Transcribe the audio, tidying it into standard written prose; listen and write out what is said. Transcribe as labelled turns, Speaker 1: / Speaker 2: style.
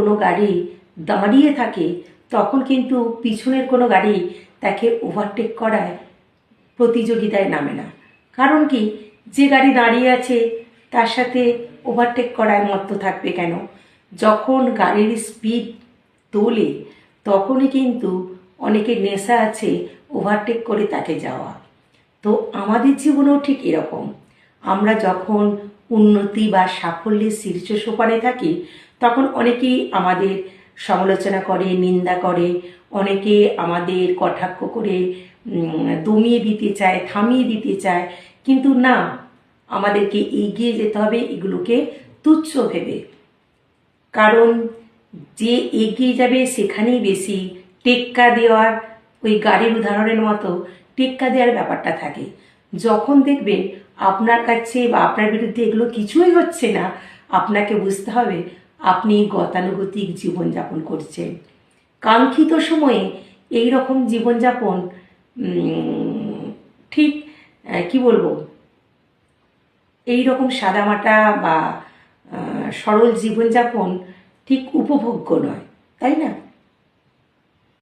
Speaker 1: কোনো গাড়ি দাঁড়িয়ে থাকে তখন কিন্তু পিছনের কোনো গাড়ি তাকে ওভারটেক করায় প্রতিযোগিতায় নামে না। কারণ কি, যে গাড়ি দাঁড়িয়ে আছে তার সাথে ওভারটেক করায় মত্ত থাকবে কেন? যখন গাড়ির স্পিড তোলে তখনই কিন্তু অনেকের নেশা আছে ওভারটেক করে তাকে যাওয়া। তো আমাদের জীবনেও ঠিক এরকম। আমরা যখন উন্নতি বা সাফল্যের শীর্ষ সোপানে থাকি তখন অনেকেই আমাদের সমালোচনা করে, নিন্দা করে, অনেকে আমাদের কটাক্ষ করে দমিয়ে দিতে চায়, থামিয়ে দিতে চায়। কিন্তু না, আমাদেরকে এগিয়ে যেতে হবে এগুলোকে তুচ্ছ ভেবে। কারণ যে এগিয়ে যাবে সেখানেই বেশি টেক্কা দেওয়ার, ওই গাড়ির উদাহরণের মতো টেক্কা দেওয়ার ব্যাপারটা থাকে। যখন দেখবেন আপনার কাছে বা আপনার বিরুদ্ধে এগুলো কিছুই হচ্ছে না, আপনাকে বুঝতে হবে আপনি গতানুগতিক জীবনযাপন করছেন। কাঙ্ক্ষিত সময়ে এই রকম জীবনযাপন ঠিক কি বলবো, এই রকম সাদামাটা বা সরল জীবনযাপন ঠিক উপভোগ্য নয়, তাই না?